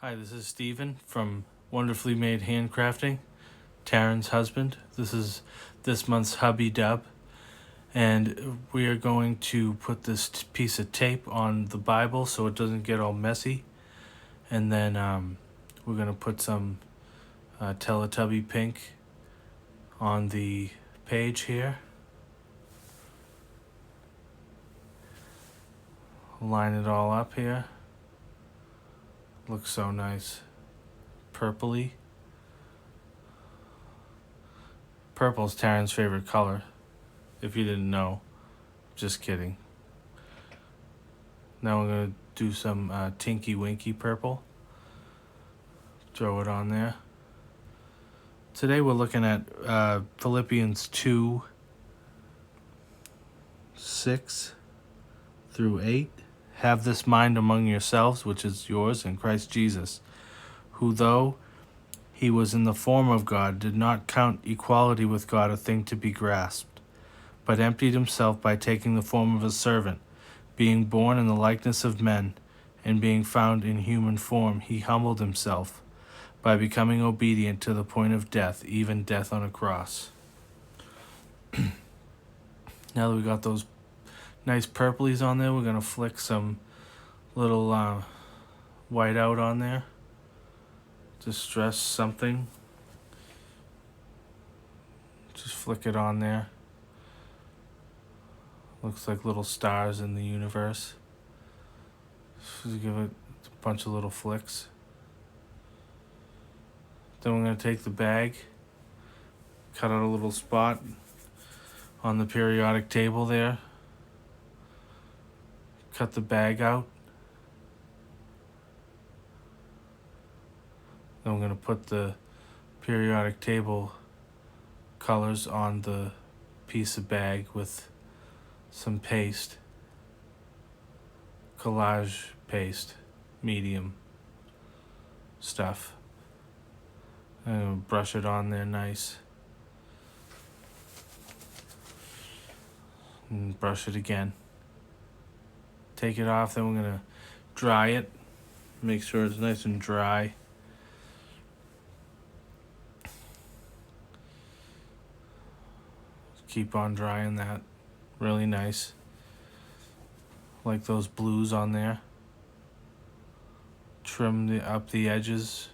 Hi, this is Steven from Wonderfully Made Handcrafting, Taryn's husband. This is this month's Hubby Dub, and we are going to put this piece of tape on the Bible so it doesn't get all messy, and then we're going to put some Teletubby pink on the page here. Line it all up here. Looks so nice. Purpley. Purple's Taryn's favorite color, if you didn't know. Just kidding. Now we're going to do some Tinky Winky purple. Throw it on there. Today we're looking at Philippians 2:6-8. Have this mind among yourselves, which is yours in Christ Jesus, who though he was in the form of God, did not count equality with God a thing to be grasped, but emptied himself by taking the form of a servant, being born in the likeness of men, and being found in human form, he humbled himself by becoming obedient to the point of death, even death on a cross. Now that we got those nice purplies on there, we're going to flick some little white out on there. Distress something. Just flick it on there. Looks like little stars in the universe. Just give it a bunch of little flicks. Then we're going to take the bag, cut out a little spot on the periodic table there. Cut the bag out. Then we're going to put the periodic table colors on the piece of bag with some paste. Collage paste, medium stuff. I'm going to brush it on there nice. And brush it again. Take it off, then we're going to dry it. Make sure it's nice and dry. Keep on drying that. Really nice. Like those blues on there. Trim up the edges.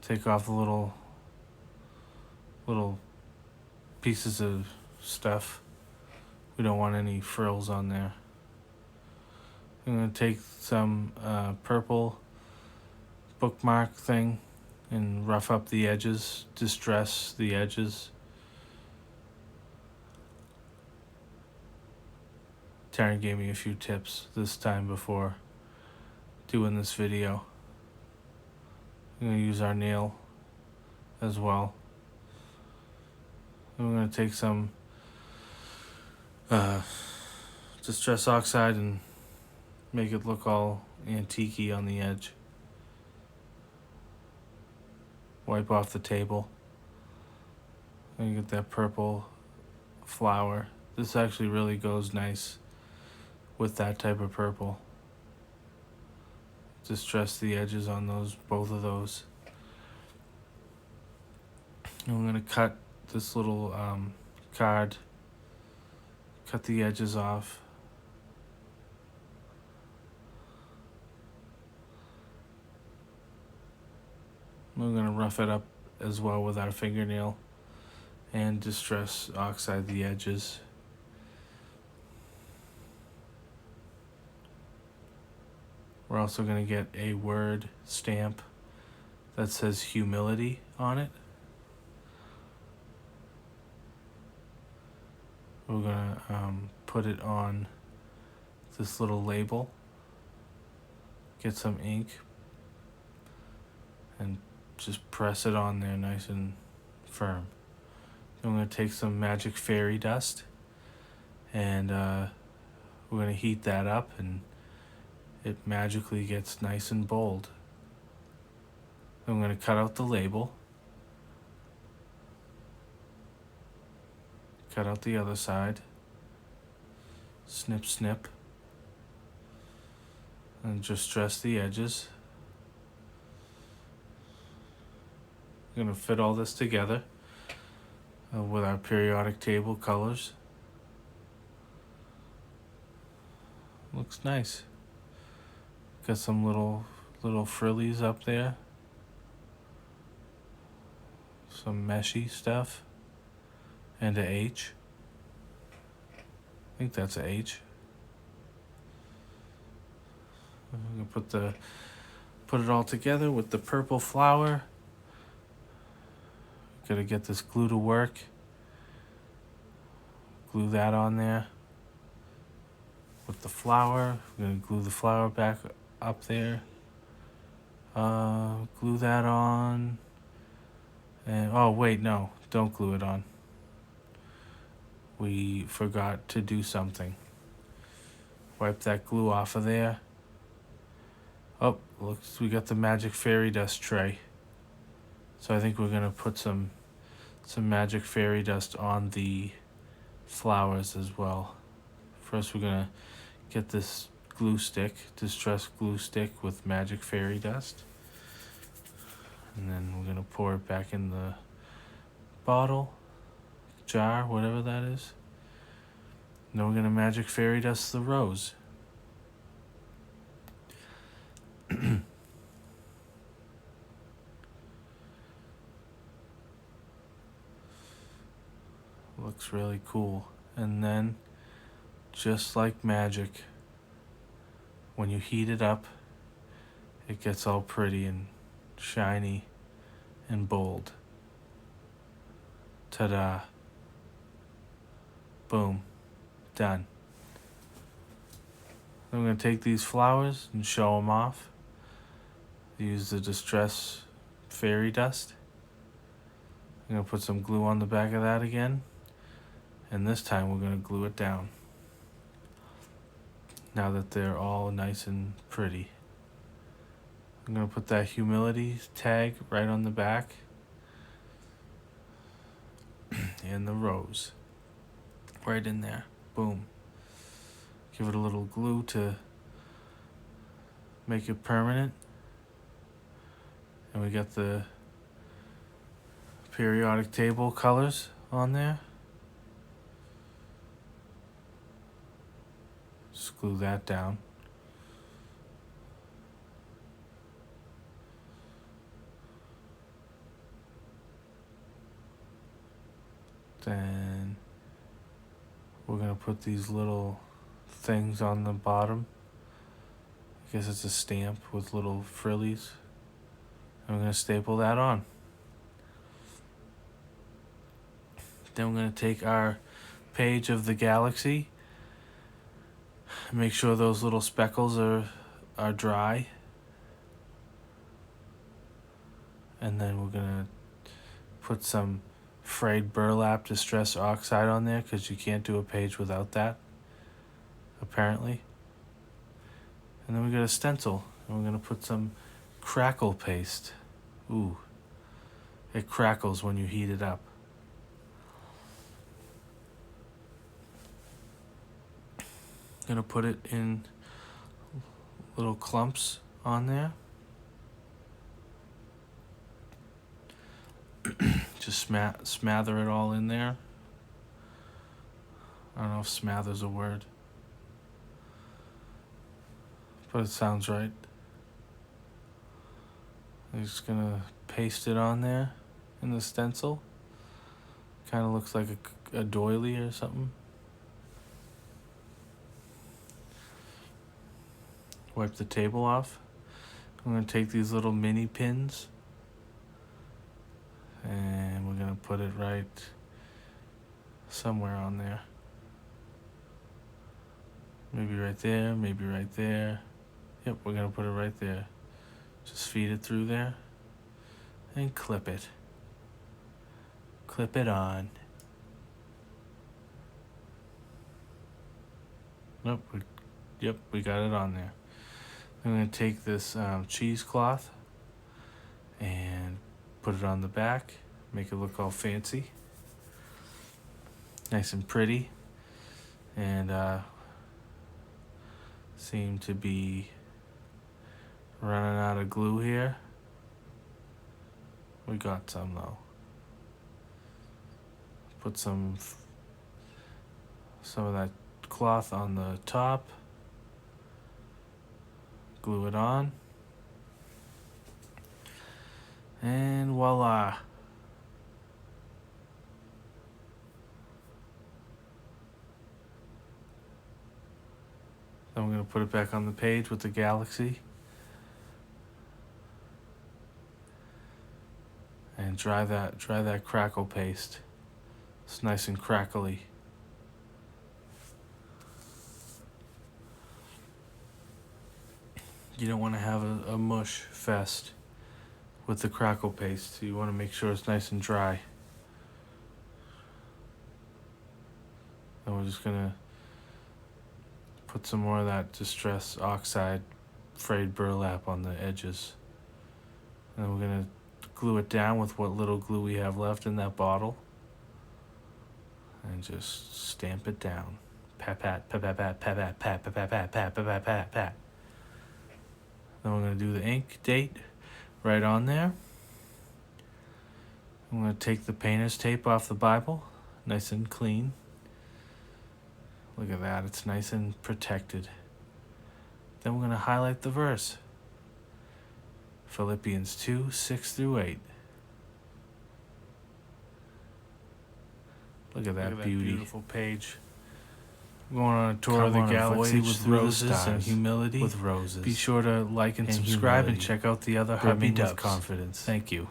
Take off the little pieces of stuff. We don't want any frills on there. I'm going to take some purple bookmark thing and rough up the edges, distress the edges. Taryn gave me a few tips this time before doing this video. I'm going to use our nail as well. And we're going to take some Distress Oxide and make it look all antique-y on the edge. Wipe off the table. And you get that purple flower. This actually really goes nice with that type of purple. Distress the edges on both of those. And I'm going to cut this little card. Cut the edges off. We're going to rough it up as well with our fingernail and Distress Oxide the edges. We're also going to get a word stamp that says humility on it. We're going to put it on this little label. Get some ink and just press it on there nice and firm. Then I'm going to take some magic fairy dust and we're going to heat that up and it magically gets nice and bold. I'm going to cut out the label. Cut out the other side. Snip, snip. And just dress the edges. We're going to fit all this together with our periodic table colors. Looks nice. Got some little frillies up there. Some meshy stuff. And a H. I think that's a H. I'm gonna put it all together with the purple flower. Gotta get this glue to work. Glue that on there. With the flower, we're gonna glue the flower back up there. Glue that on. And oh wait, no, don't glue it on. We forgot to do something. Wipe that glue off of there. Oh, looks we got the magic fairy dust tray. So I think we're gonna put some magic fairy dust on the flowers as well. First we're gonna get this glue stick, distressed glue stick with magic fairy dust. And then we're gonna pour it back in the bottle, jar, whatever that is. And then we're gonna magic fairy dust the rose. Looks really cool. And then, just like magic, when you heat it up, it gets all pretty and shiny and bold. Ta-da. Boom. Done. Then I'm going to take these flowers and show them off. Use the distress fairy dust. I'm going to put some glue on the back of that again. And this time we're going to glue it down. Now that they're all nice and pretty. I'm going to put that humility tag right on the back. And the rose. Right in there. Boom. Give it a little glue to make it permanent. And we got the periodic table colors on there. Just glue that down. Then we're gonna put these little things on the bottom. I guess it's a stamp with little frillies. And we're gonna staple that on. Then we're gonna take our page of the galaxy. Make sure those little speckles are dry. And then we're gonna put some frayed burlap distress oxide on there because you can't do a page without that, apparently. And then we got a stencil, and we're gonna put some crackle paste. Ooh, it crackles when you heat it up. Gonna put it in little clumps on there. Just smother it all in there. I don't know if smother's a word, but it sounds right. I'm just gonna paste it on there in the stencil. Kind of looks like a doily or something. Wipe the table off. I'm gonna take these little mini pins and we're gonna put it right somewhere on there. Maybe right there, maybe right there. Yep, we're gonna put it right there. Just feed it through there and clip it. Clip it on. Nope, we got it on there. I'm gonna take this cheesecloth and put it on the back, make it look all fancy, nice and pretty, and seem to be running out of glue here. We got some though. Put some of that cloth on the top. Glue it on. And voila. Then we're going to put it back on the page with the galaxy. And dry that crackle paste. It's nice and crackly. You don't want to have a mush fest with the crackle paste. You want to make sure it's nice and dry. Then we're just gonna put some more of that Distress Oxide frayed burlap on the edges. And then we're gonna glue it down with what little glue we have left in that bottle. And just stamp it down. Pat, pat, pat, pat, pat, pat, pat, pat, pat, pat, pat, pat, pat, pat, pat. Then we're going to do the ink date right on there. I'm going to take the painter's tape off the Bible, nice and clean. Look at that, it's nice and protected. Then we're going to highlight the verse. Philippians 2, 6 through 8. Look at that beautiful page. I'm going on a tour of the galaxy with roses and humility. With roses. Be sure to like and subscribe and check out the other Hubby Dubs. Confidence. Thank you.